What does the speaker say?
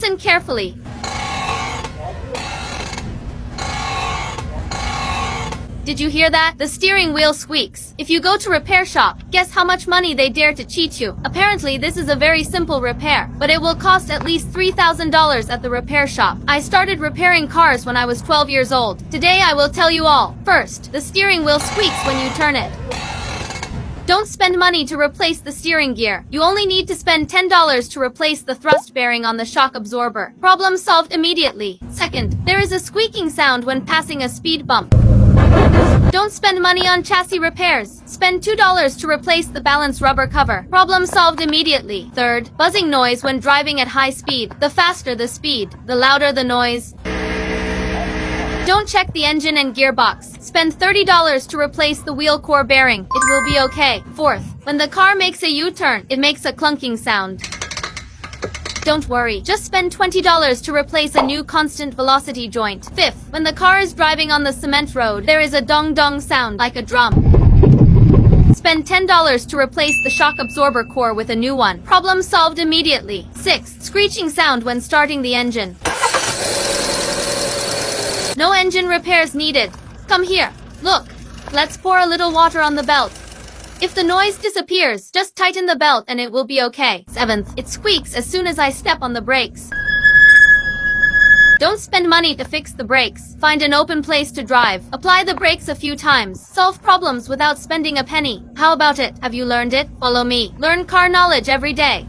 Listen carefully. Did you hear that? The steering wheel squeaks. If you go to repair shop, guess how much money they dare to cheat you. Apparently, this is a very simple repair, but it will cost at least $3,000 at the repair shop. I started repairing cars when I was 12 years old. Today I will tell you all. First, the steering wheel squeaks when you turn it. Don't spend money to replace the steering gear. You only need to spend $10 to replace the thrust bearing on the shock absorber. Problem solved immediately. Second, there is a squeaking sound when passing a speed bump. Don't spend money on chassis repairs. Spend $2 to replace the balance rubber cover. Problem solved immediately. Third, buzzing noise when driving at high speed. The faster the speed, the louder the noise. Don't check the engine and gearbox. Spend $30 to replace the wheel core bearing. It will be okay. Fourth, when the car makes a U-turn, it makes a clunking sound. Don't worry, just spend $20 to replace a new constant velocity joint. Fifth, when the car is driving on the cement road, there is a dong-dong sound like a drum. Spend $10 to replace the shock absorber core with a new one. Problem solved immediately. Sixth, screeching sound when starting the engine. No engine repairs needed. Come here. Look. Let's pour a little water on the belt. If the noise disappears, just tighten the belt and it will be okay. Seventh, it squeaks as soon as I step on the brakes. Don't spend money to fix the brakes. Find an open place to drive. Apply the brakes a few times. Solve problems without spending a penny. How about it? Have you learned it? Follow me. Learn car knowledge every day.